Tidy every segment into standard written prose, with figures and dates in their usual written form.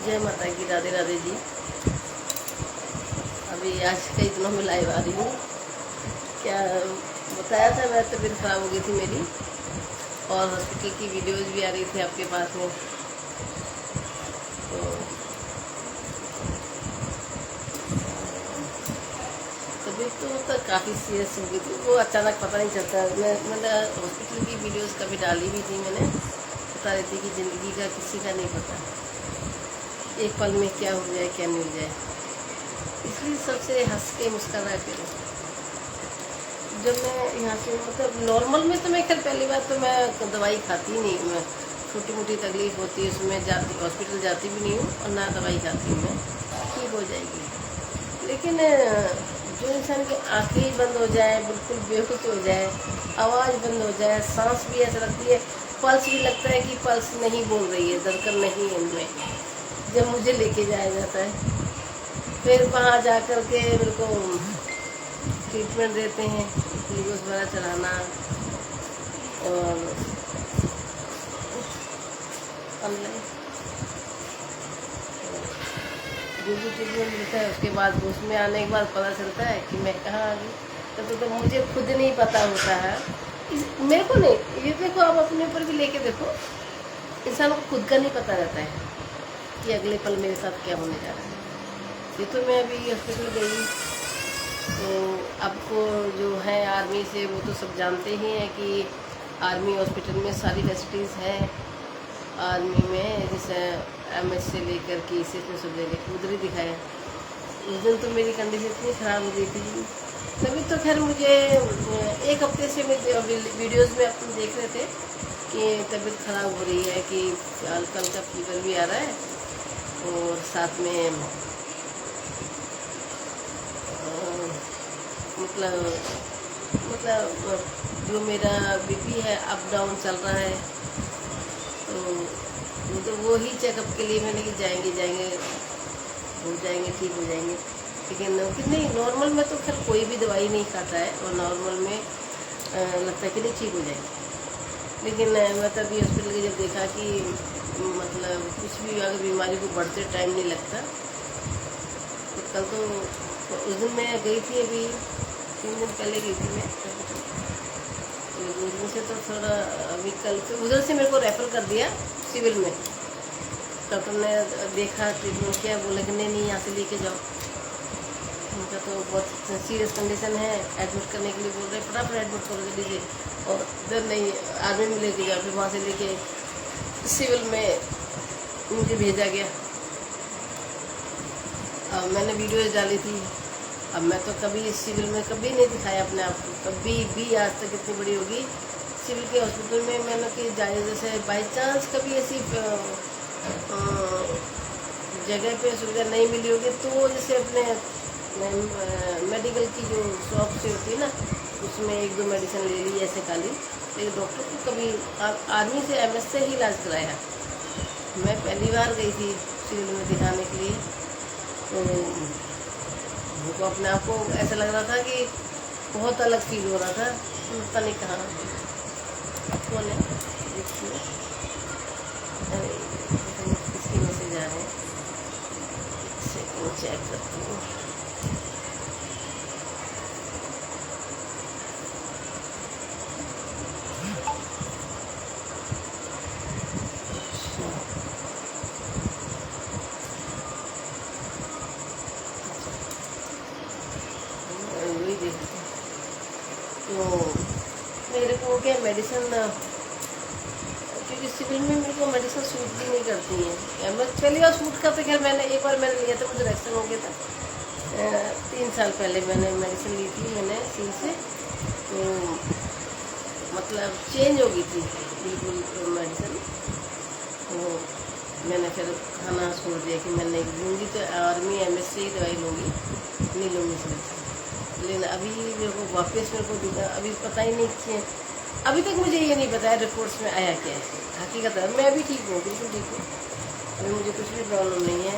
जय माता की, राधे राधे जी। अभी आज कई दिनों में लाइव आ रही हूँ। क्या बताया था, मैं तबीयत खराब हो गई थी मेरी, और हॉस्पिटल की वीडियोस भी आ रही थी आपके पास में। तो तबीयत तो काफ़ी सीरियस हो गई थी, वो अचानक पता नहीं चलता। मैंने हॉस्पिटल की वीडियोस कभी डाली भी थी, मैंने बता रही थी कि ज़िंदगी का किसी का नहीं पता, एक पल में क्या हो जाए क्या मिल जाए। इसलिए सबसे हंस के मुस्करा के जब मैं यहाँ से, मतलब नॉर्मल में तो मैं खैर पहली बार तो मैं दवाई खाती ही नहीं हूँ। मैं छोटी मोटी तकलीफ होती है उसमें जाती, हॉस्पिटल जाती भी नहीं हूँ और ना दवाई खाती हूँ मैं, ठीक हो जाएगी। लेकिन जो इंसान की आँखें ही बंद हो जाए, बिल्कुल बेहोश हो जाए, आवाज़ बंद हो जाए, सांस भी ऐसा लगती है, पल्स भी लगता है कि पल्स नहीं बोल रही है, धड़कन नहीं है इनमें, जब मुझे लेके जाया जाता है फिर वहाँ जा कर के मेरे को ट्रीटमेंट देते हैं, ग्लूकोज वगैरह चढ़ाना, और ऑनलाइन जो भी ट्रीटमेंट मिलता है उसके बाद उसमें आने के बाद पता चलता है कि मैं कहाँ आ गई। तो मुझे खुद नहीं पता होता है, मेरे को नहीं। ये देखो, आप अपने ऊपर भी लेके देखो, इंसान को खुद का नहीं पता रहता है कि अगले पल मेरे साथ क्या होने जा रहा है। ये तो मैं अभी हॉस्पिटल गई, तो आपको जो है आर्मी से वो तो सब जानते ही हैं कि आर्मी हॉस्पिटल में सारी फैसिलिटीज़ हैं। आर्मी में जैसे MS से लेकर के इसी में सब जगह उधर ही दिखाया। उस दिन तो मेरी कंडीशन इतनी ख़राब हो गई थी, तभी तो खैर मुझे एक हफ्ते से मेरे वीडियोज़ में अपन देख रहे थे कि तबीयत ख़राब हो रही है, कि हल्का हल्का फीवर भी आ रहा है, और साथ में मतलब जो मेरा BP है अप डाउन चल रहा है। तो वो ही चेकअप के लिए मैंने कि जाएंगे हो जाएंगे, ठीक हो जाएंगे। लेकिन नहीं, नॉर्मल में तो खैर कोई भी दवाई नहीं खाता है, और नॉर्मल में लगता है कि नहीं ठीक हो जाएंगे। लेकिन मैं तभी हॉस्पिटल के जब देखा कि मतलब कुछ भी अगर बीमारी को बढ़ते टाइम नहीं लगता, तो कल तो उस दिन मैं गई थी, अभी 3 दिन पहले गई थी मैं, तो 2 दिन से तो थोड़ा अभी कल तो उधर से मेरे को रेफ़र कर दिया सिविल में। डॉक्टर ने देखा, ट्रीटमेंट किया, बोले कि नहीं यहाँ से लेके जाओ, उनका तो बहुत सीरियस कंडीशन है, एडमिट करने के लिए बोल रहे, फटाफट एडमिट करो जल्दी से, और इधर नहीं आर्मी में लेके जाओ। फिर वहाँ से लेके सिविल में मुझे भेजा गया। अब मैंने वीडियोज डाली थी, अब मैं तो कभी सिविल में कभी नहीं दिखाया अपने आप को, कभी भी आज तक इतनी बड़ी होगी सिविल के हॉस्पिटल में मैंने कि जाए, जैसे बाई चांस कभी ऐसी जगह पे सुविधा नहीं मिली होगी, तो जैसे अपने मेडिकल की जो शॉप से होती है ना, उसमें 1-2 मेडिसिन ले ली ऐसे खाली। लेकिन डॉक्टर को कभी आर्मी से MS से ही इलाज कराया। मैं पहली बार गई थी सिविल में दिखाने के लिए, तो मुझको अपने आप को ऐसा लग रहा था कि बहुत अलग फील हो रहा था। पता नहीं कहाँ कौन है, देखिए किसके मैसेज आ रहे हैं, सेकंड चेक करती हूँ। तो मेरे को क्या मेडिसिन, क्योंकि सिविल में मेरे को मेडिसिन सूट भी नहीं करती हैं। MS पहली बार सूट का तो खैर मैंने एक बार मैंने लिया था, मुझे रिएक्शन हो गया था। 3 साल पहले मैंने मेडिसिन ली थी मैंने सिल से, तो मतलब चेंज हो गई थी बिल्कुल मेडिसिन। तो मैंने फिर खाना छोड़ दिया कि मैं नहीं लूँगी, तो आर्मी MS से ही दवाई लूँगी, नहीं लूँगी सिविल से। लेकिन अभी मेरे को वापस मेरे को अभी पता ही नहीं कि अभी तक मुझे ये नहीं पता है रिपोर्ट्स में आया क्या है। हकीकत है मैं अभी ठीक हूँ, बिल्कुल ठीक हूँ, अभी मुझे कुछ भी प्रॉब्लम नहीं है।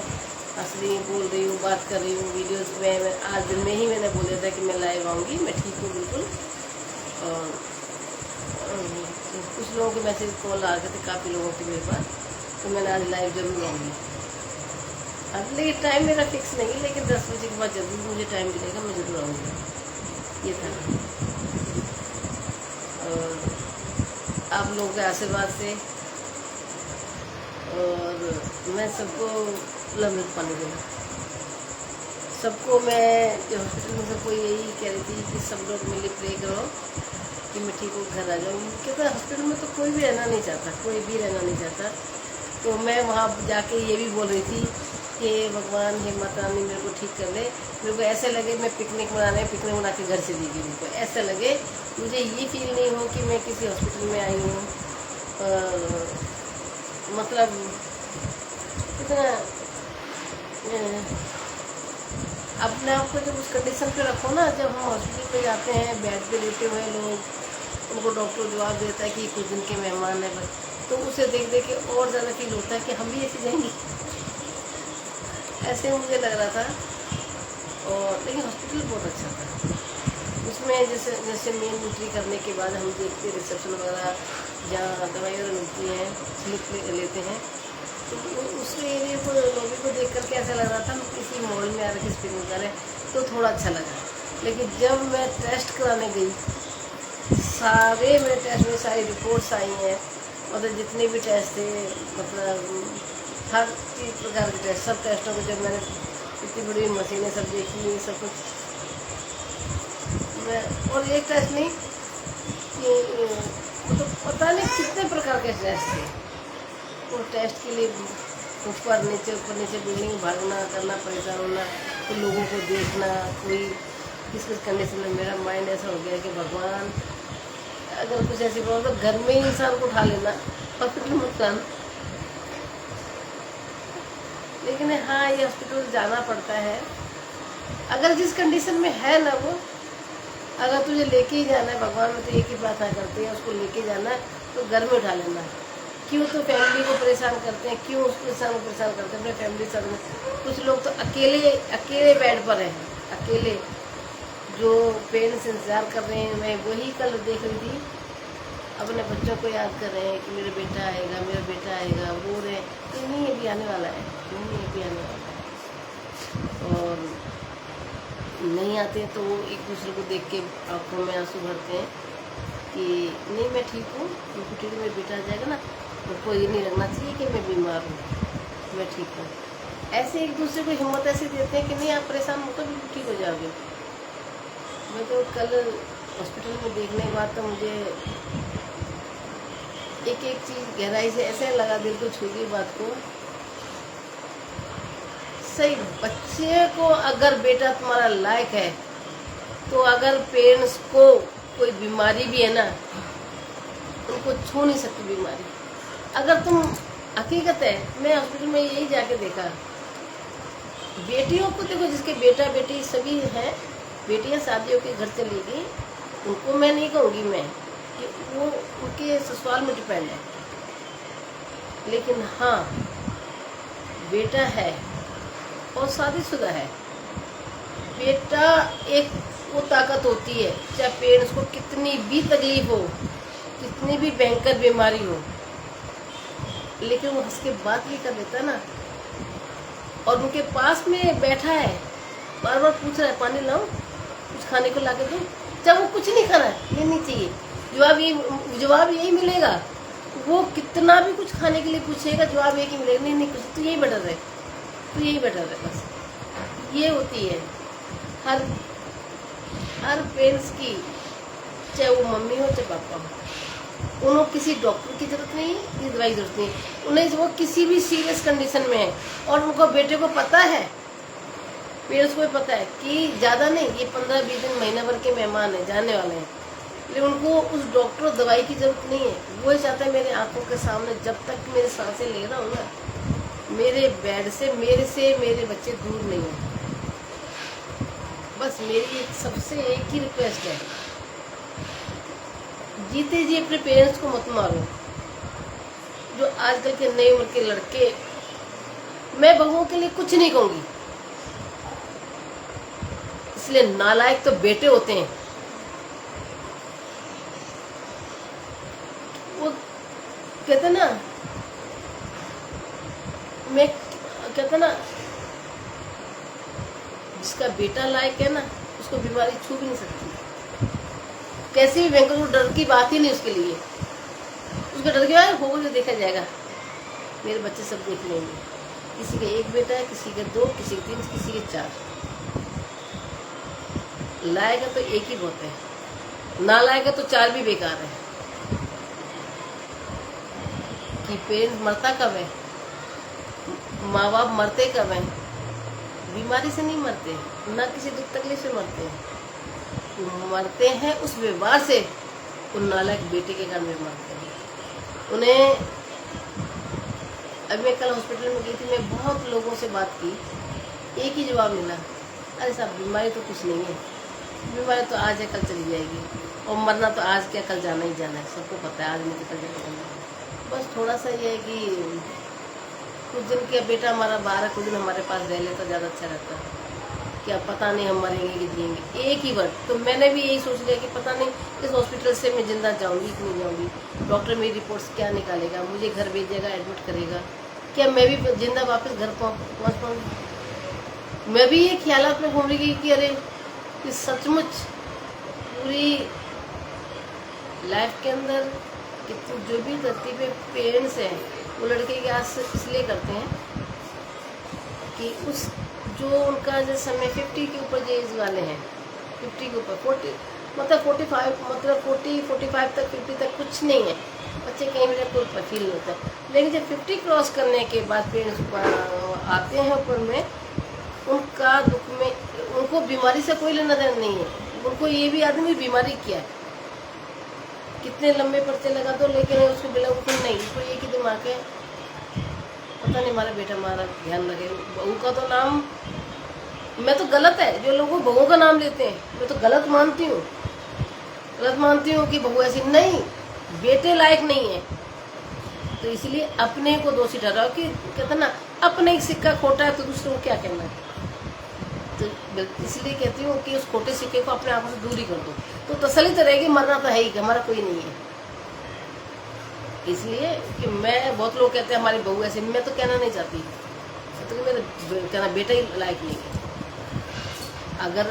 असली बोल रही हूँ, बात कर रही हूँ वीडियोस में। मैं आज दिन में ही मैंने बोला था कि मैं लाइव आऊँगी, मैं ठीक हूँ बिल्कुल। और कुछ लोगों के मैसेज कॉल आ गए थे, काफ़ी लोगों के मेरे पास, तो मैंने आज लाइव ज़रूर आऊँगी। अब लेकिन टाइम मेरा फिक्स नहीं है, लेकिन 10 बजे के बाद जरूर मुझे टाइम मिलेगा, मैं ज़रूर आऊँगी। ये था। और आप लोगों के आशीर्वाद से और मैं सबको लम्बे पानी दूँगा। सबको मैं जो हॉस्पिटल में सबको यही कह रही थी कि सब लोग मिले प्रे करो कि मैं ठीक हो घर आ जाऊँ, क्योंकि हॉस्पिटल में तो कोई भी रहना नहीं चाहता, कोई भी रहना नहीं चाहता। तो मैं वहाँ जाके ये भी बोल रही थी कि भगवान हे माता रानी मेरे को ठीक कर ले, मेरे को ऐसे लगे मैं पिकनिक बना के घर से दी गई, मेरे को ऐसा लगे, मुझे ये फील नहीं हो कि मैं किसी हॉस्पिटल में आई हूँ। मतलब इतना अपने आप को जब उस कंडीशन पे रखो ना, जब हम हॉस्पिटल पे जाते हैं, बेड पे लेटे हुए लोग, उनको डॉक्टर जवाब देता है कि कुछ दिन के मेहमान है बस, तो उसे देख देख के और ज़्यादा फील होता है कि हम भी ऐसे जाएंगे, ऐसे मुझे लग रहा था। और लेकिन हॉस्पिटल बहुत अच्छा था। उसमें जैसे मेन एंट्री करने के बाद हम देखते रिसेप्शन वगैरह जहाँ दवाई वगैरह मिलती है, स्लिप लेते हैं, तो उस एरिया को, लॉबी को देख करके ऐसा लग रहा था हम किसी मॉल में आ रहे, किसी पिकनिक आ रहे, तो थोड़ा अच्छा लगा। लेकिन जब मैं टेस्ट कराने गई, सारे मेरे टेस्ट में सारी रिपोर्ट्स आई हैं, मतलब जितने भी टेस्ट थे, मतलब हर चीज़ प्रकार के टेस्ट, सब टेस्टों को जब मैंने इतनी बड़ी मशीनें सब देखी, सब कुछ मैं, और एक टेस्ट नहीं कि तो पता नहीं कितने प्रकार के टेस्ट थे। वो टेस्ट के लिए ऊपर नीचे बिल्डिंग भागना करना, परेशान होना, तो लोगों को देखना, कोई किस कंडीशन में, मेरा माइंड ऐसा हो गया कि भगवान अगर कुछ ऐसी प्रॉब्लम तो घर में ही इंसान को उठा लेना, हॉस्पिटल मत लाना। लेकिन हाँ, ये हॉस्पिटल जाना पड़ता है अगर जिस कंडीशन में है ना, वो अगर तुझे लेके ही जाना है, भगवान में तो एक ही प्रार्थना करते हैं, उसको लेके जाना है तो घर में उठा लेना है। क्यों तो फैमिली को परेशान करते हैं, क्यों उसको इंसान को परेशान करते हैं अपने फैमिली साथ में। कुछ लोग तो अकेले बेड पर हैं, अकेले, जो पेरेंट्स इंतज़ार कर रहे हैं। मैं वही कल देख रही थी, अपने बच्चों को याद कर रहे हैं कि मेरा बेटा आएगा, मेरा बेटा आएगा, रो रहे हैं कि नहीं अभी आने वाला है, नहीं अभी आने वाला है। और नहीं आते तो वो एक दूसरे को देख के आँखों में आंसू भरते हैं कि नहीं मैं ठीक हूँ, उनको ठीक है, मेरा बेटा आ जाएगा ना, उनको ये नहीं लगना चाहिए कि मैं बीमार हूँ, मैं ठीक हूँ। ऐसे एक दूसरे को हिम्मत ऐसे देते हैं कि नहीं आप परेशान हो तो बिल्कुल ठीक हो जाओगे। मैं तो कल हॉस्पिटल में देखने के बाद तो मुझे एक एक चीज़ गहराई से ऐसे लगा, दिल को छू गई बात को। सही, बच्चे को अगर बेटा तुम्हारा लायक है, तो अगर पेरेंट्स को कोई बीमारी भी है ना, उनको छू नहीं सकती बीमारी। अगर तुम, हकीकत है, मैं हॉस्पिटल में यही जाके देखा, बेटियों को देखो, जिसके बेटा बेटी सभी हैं, बेटियां शादियों के घर चली गई, उनको मैं नहीं कहूँगी मैं कि वो उनके ससुराल में डिपेंड है, लेकिन हाँ बेटा है और शादीशुदा है, बेटा एक वो ताकत होती है, चाहे पेरेंट्स को कितनी भी तकलीफ हो, कितनी भी भयंकर बीमारी हो, लेकिन वो हंस के बात भी कर देता ना। और उनके पास में बैठा है, बार बार पूछ रहा है पानी लाऊं, कुछ खाने को ला के दूं, जब वो कुछ नहीं खाना है, ये नहीं चाहिए, जवाब यही मिलेगा। वो कितना भी कुछ खाने के लिए पूछेगा, जवाब एक ही मिलेगा, नहीं नहीं कुछ, तो यही बेटर है, तो यही बेटर है, बस ये होती है हर पेरेंट्स की, चाहे वो मम्मी हो चाहे पापा हो। उन्हें किसी डॉक्टर की जरूरत नहीं है, किसी दवाई की जरूरत नहीं है, उन्हें वो किसी भी सीरियस कंडीशन में है और उनको बेटे को पता है, पेरेंट्स को भी पता है कि ज़्यादा नहीं, ये 15-20 दिन महीना भर के मेहमान हैं, जाने वाले हैं, लेकिन उनको उस डॉक्टर दवाई की जरूरत नहीं है। वो ही चाहता है मेरे आंखों के सामने जब तक मेरे सांसें ले रहा हूँ ना, मेरे बेड से मेरे बच्चे दूर नहीं हैं। बस मेरी सबसे एक ही रिक्वेस्ट है, जीते जी अपने पेरेंट्स को मत मारो। जो आजकल के नई उम्र के लड़के, मैं बहुओं के लिए कुछ नहीं कहूँगी, इसलिए नालायक तो बेटे होते हैं। वो कहते ना, मैं कहते ना जिसका बेटा लायक है ना, उसको बीमारी छू भी नहीं सकती। कैसे भी भयंकर, वो डर की बात ही नहीं उसके लिए। उसका डर क्या है, होगा तो देखा जाएगा, मेरे बच्चे सब देख लेंगे। किसी का एक बेटा है, किसी के 2, किसी के 3, किसी के 4। लाएगा तो एक ही बहुत है, ना लाएगा तो 4 भी बेकार है। कि पेरेंट्स मरता कब है, माँ बाप मरते कब हैं? बीमारी से नहीं मरते, ना किसी दुख तकलीफ से मरते हैं। मरते हैं उस व्यवहार से, उन नालायक बेटे के कारण में मरते हैं। उन्हें, अब मैं कल हॉस्पिटल में गई थी, मैं बहुत लोगों से बात की, एक ही जवाब मिला, अरे साहब बीमारी तो कुछ नहीं है, बीमारी तो आज है कल चली जाएगी, और मरना तो आज क्या कल जाना ही जाना है, सबको पता है आज नहीं तो कल जाना। बस थोड़ा सा ये है कि कुछ दिन के बेटा हमारा बाहर है, कुछ दिन हमारे पास रह ले तो ज़्यादा अच्छा रहता है। क्या पता नहीं हम मरेंगे कि जिएंगे, एक ही वर्ड। तो मैंने भी यही सोच लिया कि पता नहीं इस हॉस्पिटल से मैं जिंदा जाऊंगी कि नहीं जाऊंगी, डॉक्टर मेरी रिपोर्ट्स क्या निकालेगा, मुझे घर भेजेगा, एडमिट करेगा, क्या मैं भी जिंदा वापस घर पहुँच पाऊँगी? मैं भी ये ख्यालात में घूम रही कि अरे कि सचमुच पूरी लाइफ के अंदर कि जो भी धरती पे पेरेंट्स हैं, वो लड़के के आस इसलिए करते हैं कि उस जो उनका जो समय 50 के ऊपर जो एज वाले हैं, 50 के ऊपर 40 मतलब 45 मतलब 40-45 तक 50 तक कुछ नहीं है, बच्चे कहीं भी कोई फील नहीं होता है। लेकिन जब 50 क्रॉस करने के बाद पेरेंट्स आते हैं ऊपर में, उनका दुख में, उनको बीमारी से कोई लेना देना नहीं है। उनको ये भी आदमी बीमारी क्या है, कितने लंबे पर्चे लगा दो, लेकिन उसको बिना कुछ नहीं, उसको ये कि दिमाग है पता नहीं हमारा बेटा हमारा ध्यान रखे। बहू का तो नाम, मैं तो गलत है जो लोग बहू का नाम लेते हैं, मैं तो गलत मानती हूँ कि बहू ऐसी नहीं, बेटे लायक नहीं है। तो इसलिए अपने को दोषी ठहराओ कि कहते ना, अपने एक सिक्का खोटा है तो दूसरे को क्या कहना है। तो इसलिए कहती हूँ कि उस खोटे सिक्के को अपने आंखों से दूर ही कर दो, तो तसल्ली तो रहेगी, मरना तो है ही, हमारा कोई नहीं है। इसलिए कि मैं, बहुत लोग कहते हैं हमारी बहू ऐसे, मैं तो कहना नहीं चाहती, तो मेरा कहना बेटा ही लायक नहीं है। अगर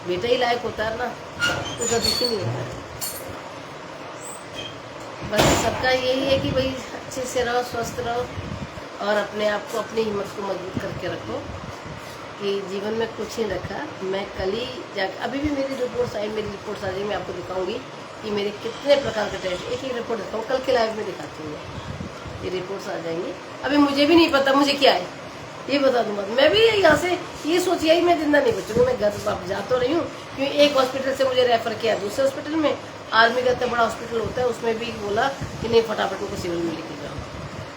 बेटा ही लायक होता है ना तो उसका दुख ही नहीं होता है। बस सबका यही है कि भाई अच्छे से रहो, स्वस्थ रहो, और अपने आप को, अपनी हिम्मत को मजबूत करके रखो कि जीवन में कुछ ही रखा। मैं कल ही अभी भी मेरी रिपोर्ट्स आई, मेरी रिपोर्ट्स आ जाएगी, मैं आपको दिखाऊंगी कि मेरे कितने प्रकार के टेस्ट, एक एक रिपोर्ट दिखाऊँ, कल के लाइव में दिखाती हूँ, ये रिपोर्ट्स आ जाएंगी। अभी मुझे भी नहीं पता मुझे क्या है, ये बता दूँ मत। मैं भी यहाँ से ये सोच यही मैं जिंदा नहीं बचूंगी, मैं घर वापस जा तो रही हूँ, क्योंकि एक हॉस्पिटल से मुझे रेफर किया दूसरे हॉस्पिटल में, आर्मी का इतना बड़ा हॉस्पिटल होता है, उसमें भी बोला कि नहीं फटाफट उनको सिविल में लेके जाओ,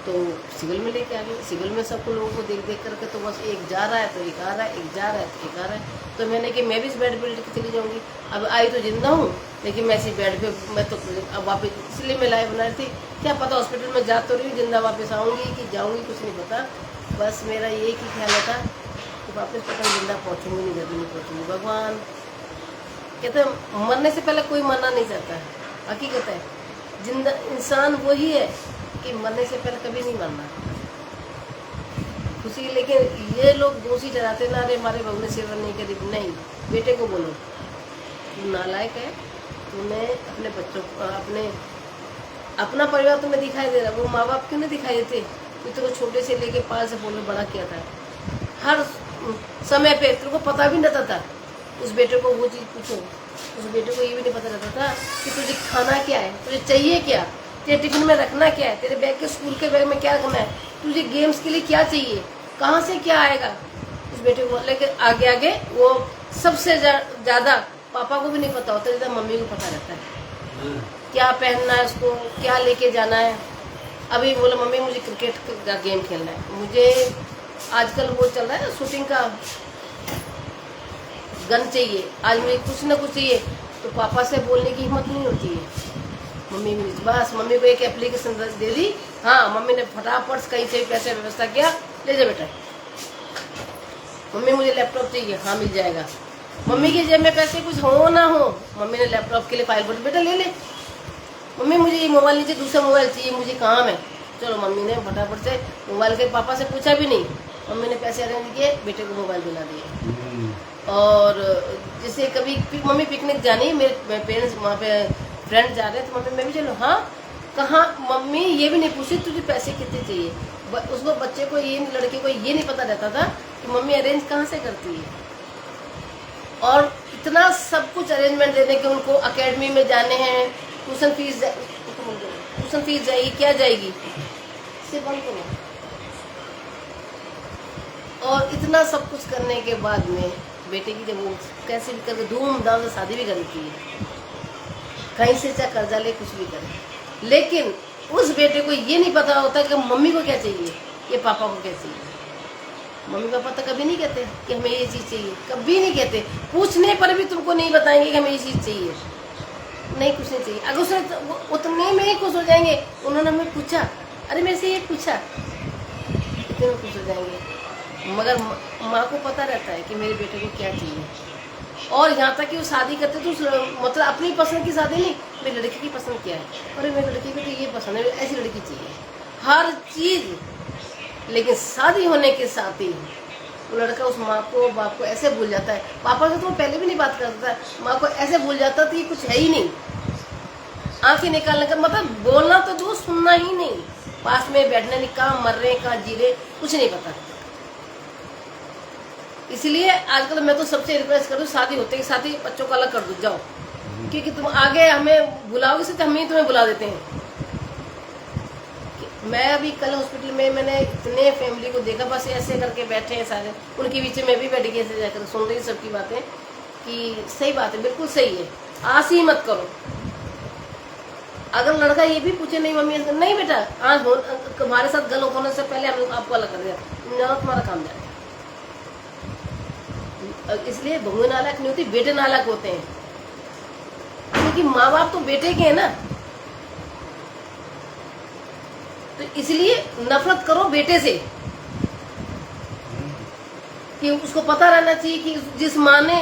तो सिविल में लेके आ गए। सिविल में सबको लोगों को देख देख करके तो बस एक जा रहा है तो एक आ रहा है, एक जा रहा है तो एक आ रहा है। तो मैंने कि मैं भी इस बेड पर लेके चली जाऊँगी, अब आई तो जिंदा हूँ, लेकिन मैं इसी बेड पे, मैं तो अब वापस, इसलिए मैं लाइव बना रही थी, क्या पता हॉस्पिटल में जा तो रही हूँ, जिंदा वापस आऊँगी कि जाऊँगी, कुछ नहीं पता। बस मेरा ये ही ख्याल था कि वापस पता जिंदा पहुँचूँगी, नहीं जल्दी नहीं पहुँचूँगी। भगवान कहते हैं मरने से पहले कोई मरना नहीं चाहता है, हकीकत है। जिंदा इंसान वही है कि मरने से पहले कभी नहीं मरना खुशी। लेकिन ये लोग दोषी ठहराते ना, अरे हमारे बहू ने सेवा नहीं करी। नहीं, बेटे को बोलो तू नालायक है, तूने अपने बच्चों को, अपना परिवार तुम्हें दिखाई दे रहा, वो माँ बाप क्यों नहीं दिखाई देते? तो तेरे को छोटे से लेके पाल से बोलने बड़ा किया था, हर समय पे तेरे को पता भी नहीं था। उस बेटे को वो चीज़ पूछो, उस बेटे को ये भी नहीं पता रहता था कि तुझे खाना क्या है, तुझे चाहिए क्या, तेरे टिफिन में रखना क्या है, तेरे बैग के स्कूल के बैग में क्या रखना है, तुझे गेम्स के लिए क्या चाहिए, कहाँ से क्या आएगा। उस बेटे को लेकर आगे आगे वो सबसे ज़्यादा पापा को भी नहीं पता होता, जितना मम्मी को पता रहता है क्या पहनना है, उसको क्या लेके जाना है। अभी बोला मम्मी मुझे क्रिकेट का गेम खेलना है, मुझे आजकल वो चल रहा है शूटिंग का गन चाहिए, आज मुझे कुछ ना कुछ चाहिए, तो पापा से बोलने की हिम्मत नहीं होती है। मम्मी मुझे बस, मम्मी को एक एप्लीकेशन दे दी, हाँ मम्मी ने फटाफट कहीं से पैसे व्यवस्था किया, ले जा बेटा। मम्मी मुझे लैपटॉप चाहिए, हाँ मिल जाएगा। मम्मी की जेब में पैसे कुछ हो ना हो, मम्मी ने लैपटॉप के लिए फाइल भर, बेटा ले ले। मम्मी मुझे ये मोबाइल नीचे, दूसरा मोबाइल चाहिए, मुझे काम है, चलो मम्मी ने फटाफट से मोबाइल के, पापा से पूछा भी नहीं, मम्मी ने पैसे अरेंज किए, बेटे को मोबाइल दिला दिए। और जैसे कभी मम्मी पिकनिक जानी, मेरे पेरेंट्स वहाँ पे फ्रेंड जा रहे हैं तो मम्मी मैं भी चलो। हाँ कहाँ मम्मी, ये भी नहीं पूछी तुझे पैसे कितने चाहिए। उसको बच्चे को ये, लड़के को ये नहीं पता रहता था कि मम्मी अरेंज कहाँ से करती है। और इतना सब कुछ अरेंजमेंट देने के, उनको एकेडमी में जाने हैं, ट्यूशन फीस जाएगी, क्या जाएगी, इसे बंद करो। और इतना सब कुछ करने के बाद में बेटे की जब वो कैसे भी करके धूमधाम से शादी भी करती है, कहीं से चाहे कर्जा ले कुछ भी करे, लेकिन उस बेटे को ये नहीं पता होता कि मम्मी को क्या चाहिए, ये पापा को क्या चाहिए। मम्मी पापा तो कभी नहीं कहते कि हमें ये चीज़ चाहिए, कभी नहीं कहते। पूछने पर भी तुमको नहीं बताएंगे कि हमें ये चीज़ चाहिए, नहीं कुछ नहीं चाहिए। अगर उसने तो उतने में ही खुश हो जाएंगे, उन्होंने हमें पूछा, अरे मेरे से ये पूछा, इतने में खुश हो जाएंगे। मगर माँ को पता रहता है कि मेरे बेटे को क्या चाहिए। और यहाँ तक कि वो शादी करते तो मतलब अपनी पसंद की शादी नहीं, मेरी लड़की की पसंद क्या है, अरे मेरी लड़की को तो ये पसंद है, ऐसी लड़की चाहिए, हर चीज़। लेकिन शादी होने के साथ ही वो लड़का उस माँ को बाप को ऐसे भूल जाता है, पापा से तो पहले भी नहीं बात करता है, माँ को ऐसे भूल जाता था, ये कुछ है ही नहीं। आंखें निकालने का मतलब बोलना तो दूर, सुनना ही नहीं, पास में बैठने नहीं, कहाँ मर रहे कहाँ जी रहे कुछ नहीं पता। इसलिए आजकल मैं तो सबसे रिक्वेस्ट करूँ, शादी होते ही साथ ही बच्चों को अलग कर दो जाओ, क्योंकि तुम आगे हमें बुलाओगे से तो हम ही तुम्हें बुला देते हैं। मैं अभी कल हॉस्पिटल में मैंने इतने फैमिली को देखा, बस ऐसे करके बैठे हैं सारे, उनके बीच में भी बैठ के ऐसे जाकर सुन रही सबकी बातें कि सही बात है, बिल्कुल सही है, आस ही मत करो। अगर लड़का ये भी पूछे नहीं मम्मी, नहीं बेटा आज तुम्हारे साथ गलत होने से पहले हम आपको अलग कर दिया, तुम्हारा काम जाए। इसलिए बहुएं नालायक नहीं होती, बेटे नालायक होते हैं, क्योंकि माँ बाप तो बेटे के हैं ना। तो इसलिए नफरत करो बेटे से, कि उसको पता रहना चाहिए कि जिस माँ ने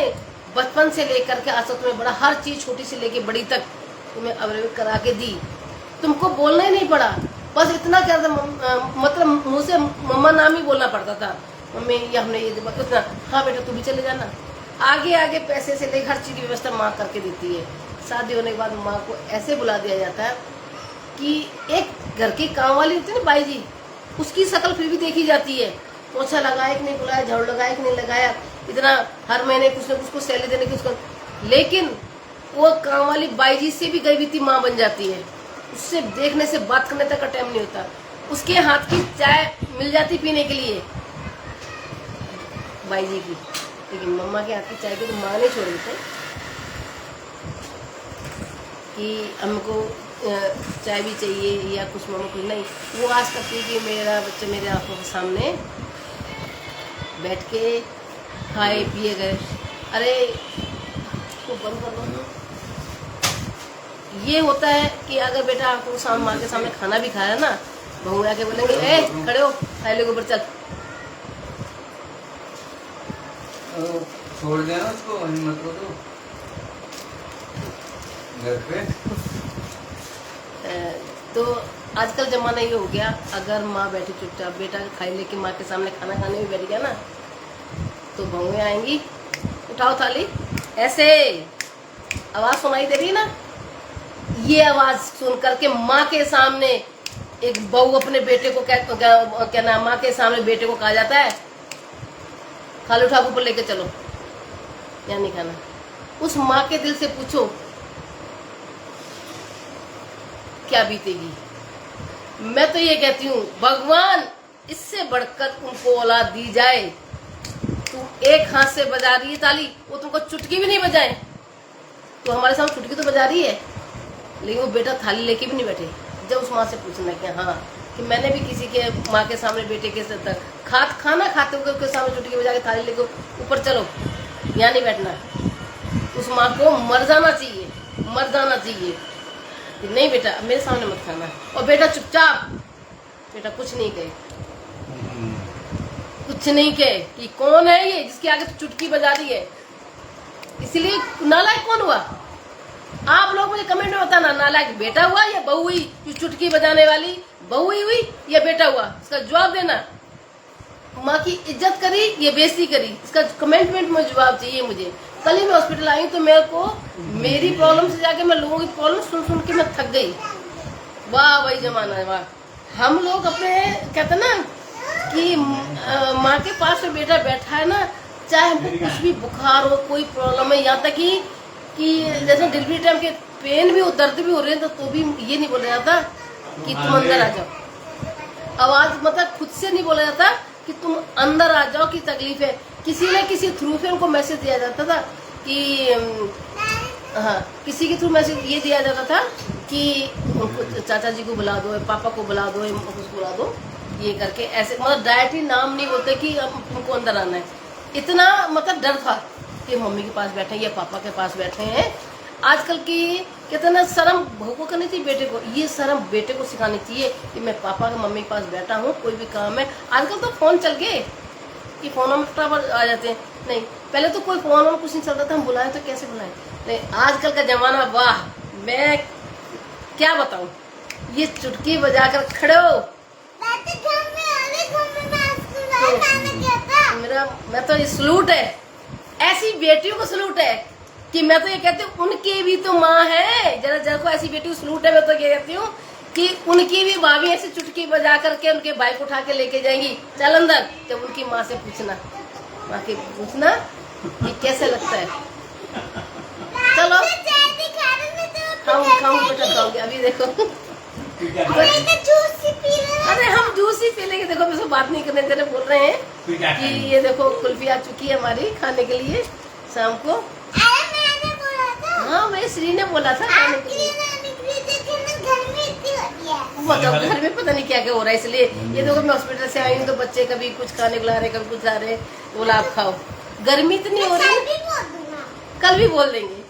बचपन से लेकर के आज तक तुम्हें बड़ा, हर चीज छोटी से लेके बड़ी तक तुम्हें अवेलेबल करा के दी, तुमको बोलना ही नहीं पड़ा, बस इतना क्या था, मतलब मुँह से मम्मा नाम ही बोलना पड़ता था, मम्मी ये हमने ये उतना, हाँ बेटा तू भी चले जाना। आगे आगे पैसे से लेकर हर चीज़ की व्यवस्था माँ करके देती है। शादी होने के बाद माँ को ऐसे बुला दिया जाता है कि एक घर की काम वाली होती है ना बाई जी, उसकी शक्ल फिर भी देखी जाती है, पोछा लगाया कि नहीं बुलाया, झाड़ू लगाया कि नहीं लगाया, इतना हर महीने कुछ न कुछ को सैलरी देने की उसको, लेकिन वो काम वाली बाई जी से भी गई बीती माँ बन जाती है, उससे देखने से बात करने तक का टाइम नहीं होता, उसके हाथ की चाय मिल जाती पीने के लिए बाई जी की, लेकिन मम्मा के हाथ की चाय को तो माँ नहीं छोड़ देते कि हमको चाय भी चाहिए या कुछ मम्मा कुछ नहीं। वो आस करती है कि मेरा बच्चा मेरे आंखों के सामने बैठ के खाए पिए गए। अरे तो बंद कर लो। ये होता है कि अगर बेटा आपको माँ के सामने खाना भी खाया ना, बहू आके बोलेंगे ए खड़े हो थैले के ऊपर चल, छोड़ देना उसको, हिम्मत को दो घर पे। तो आजकल जमाना ये हो गया, अगर माँ बैठी चुपचाप, बेटा खाई लेके माँ के सामने खाना खाने में बैठ गया ना, तो बहुएं आएंगी, उठाओ थाली, ऐसे आवाज सुनाई दे रही है ना, ये आवाज सुन करके माँ के सामने एक बहू अपने बेटे को क्या नाम, माँ के सामने बेटे को कहा जाता है थाली उठा ऊपर लेके चलो, या नहीं खाना। उस माँ के दिल से पूछो क्या बीतेगी। मैं तो ये कहती हूँ भगवान इससे बढ़कर उनको औलाद दी जाए। तुम एक हाथ से बजा रही है ताली, वो तुमको चुटकी भी नहीं बजाए, तो हमारे सामने चुटकी तो बजा रही है, लेकिन वो बेटा थाली लेके भी नहीं बैठे। जब उस माँ से पूछना कि हाँ कि मैंने भी किसी के माँ के सामने बेटे के खाना खाते हुए उसके सामने चुटकी बजा के थाली लेके ऊपर चलो, यहाँ नहीं बैठना, उस माँ को मर जाना चाहिए, मर जाना चाहिए कि नहीं बेटा मेरे सामने मत खाना। और बेटा चुपचाप, बेटा कुछ नहीं कहे, कुछ नहीं कहे कि कौन है ये जिसके आगे चुटकी बजा रही है। इसलिए नालायक कौन हुआ? आप लोग मुझे कमेंट में बताना, नालायक बेटा हुआ या बहू हुई जो चुटकी बजाने वाली? बहू ही हुई या बेटा हुआ? इसका जवाब देना। माँ की इज्जत करी, ये बेइज्जती करी, इसका कमेंटमेंट में जवाब चाहिए मुझे। कल ही मैं हॉस्पिटल आई तो मेरे को मेरी प्रॉब्लम से जाके मैं लोगों की प्रॉब्लम सुन सुन के मैं थक गई। वाह वही जमाना है, वाह। हम लोग अपने कहते ना कि माँ के पास में बेटा बैठा है ना, चाहे हमको कुछ भी बुखार हो, कोई प्रॉब्लम है, यहाँ तक कि जैसे डिलीवरी टाइम के पेन भी हो, दर्द भी हो रहे हैं तो भी ये नहीं बोला जाता कि तुम अंदर आ जाओ। आवाज मतलब खुद से नहीं बोला जाता कि तुम अंदर आ जाओ की तकलीफ है। किसी न किसी थ्रू से उनको मैसेज दिया जाता था कि हाँ, किसी के थ्रू मैसेज ये दिया जाता था कि चाचा जी को बुला दो, पापा को बुला दो, उसको बुला दो, ये करके ऐसे मतलब डायरेक्टली नाम नहीं बोलते कि अब तुमको अंदर आना है। इतना मतलब डर था कि मम्मी के पास बैठे हैं या पापा के पास बैठे हैं। आजकल की कहते ना शर्म बहू को करनी चाहिए, बेटे को ये शर्म बेटे को सिखानी चाहिए कि मैं पापा के मम्मी के पास बैठा हूँ, कोई भी काम है। आजकल तो फोन चल गए कि फोनों में फटाफट आ जाते हैं। नहीं, पहले तो कोई फोन में कुछ नहीं चलता था, हम बुलाए तो कैसे बुलाए। नहीं, आजकल का जमाना, वाह, मैं क्या बताऊँ, ये चुटकी बजाकर खड़े हो तो मेरा मैं तो ये सलूट है, ऐसी बेटियों को सलूट है कि मैं तो ये कहती हूँ उनकी भी तो माँ है। जरा जरा को ऐसी बेटी को सलूट है। मैं तो ये कहती हूँ कि उनकी भी भाभी ऐसी चुटकी बजा करके उनके भाई को उठा के लेके जाएंगी, चल अंदर। जब उनकी माँ से पूछना, माँ के पूछना कि कैसे लगता है, चलो खाऊंगी बेटा, खाऊंगी। अभी देखो अरे हम जूस ही पी लेंगे। देखो मैं बात नहीं करने दे रहे, बोल रहे हैं कि ये देखो कुल्फी आ चुकी है हमारी खाने के लिए शाम को। हाँ, मैं श्री ने बोला था खाने के लिए। बताओ घर में पता नहीं क्या क्या हो रहा है, इसलिए ये देखो मैं हॉस्पिटल से आई हूँ तो बच्चे कभी कुछ खाने को ला रहे, कभी कुछ ला रहे, बोला आप खाओ। गर्मी इतनी हो रही है, कल भी बोल देंगे।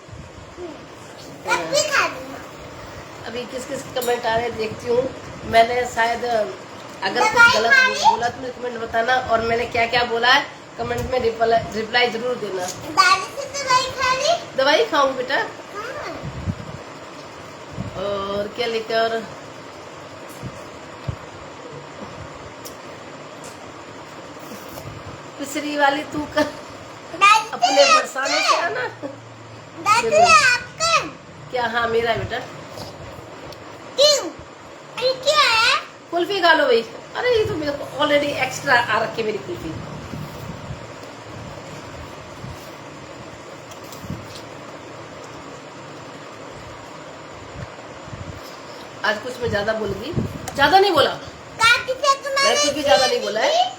अभी किस किस कमेंट आ रहे हैं देखती हूँ। मैंने शायद अगर कुछ गलत बोला तो कमेंट बताना, और मैंने क्या क्या बोला है कमेंट में रिप्लाई जरूर देना। दवाई खाऊंगी बेटा। और क्या लेकर पिछली वाली तू कर अपने बरसाने से आना। क्या? हाँ मेरा बेटा। कुल्फी खा लो भाई। अरे ये तो मेरे को ऑलरेडी एक्स्ट्रा आ रखी मेरी कुल्फी। आज कुछ मैं ज्यादा बोल गई, ज्यादा नहीं बोला, मैं कुछ भी ज्यादा नहीं बोला है।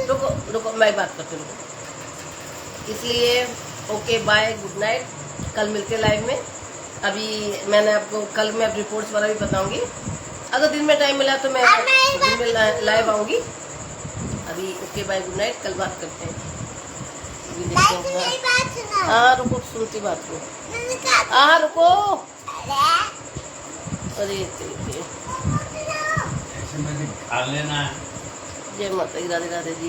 रुको रुको मैं बात करती हूँ, इसलिए ओके बाय, गुड नाइट। कल मिलते लाइव में। अभी मैंने आपको कल मैं रिपोर्ट्स वाला भी बताऊंगी, अगर दिन में टाइम मिला तो मैं दिन में लाइव आऊंगी। अभी ओके बाय, गुड नाइट, कल बात करते हैं। हाँ रुको, सुनती बात को। हाँ रुको, अरे खा लेना। जय माता दी, राधे राधे जी।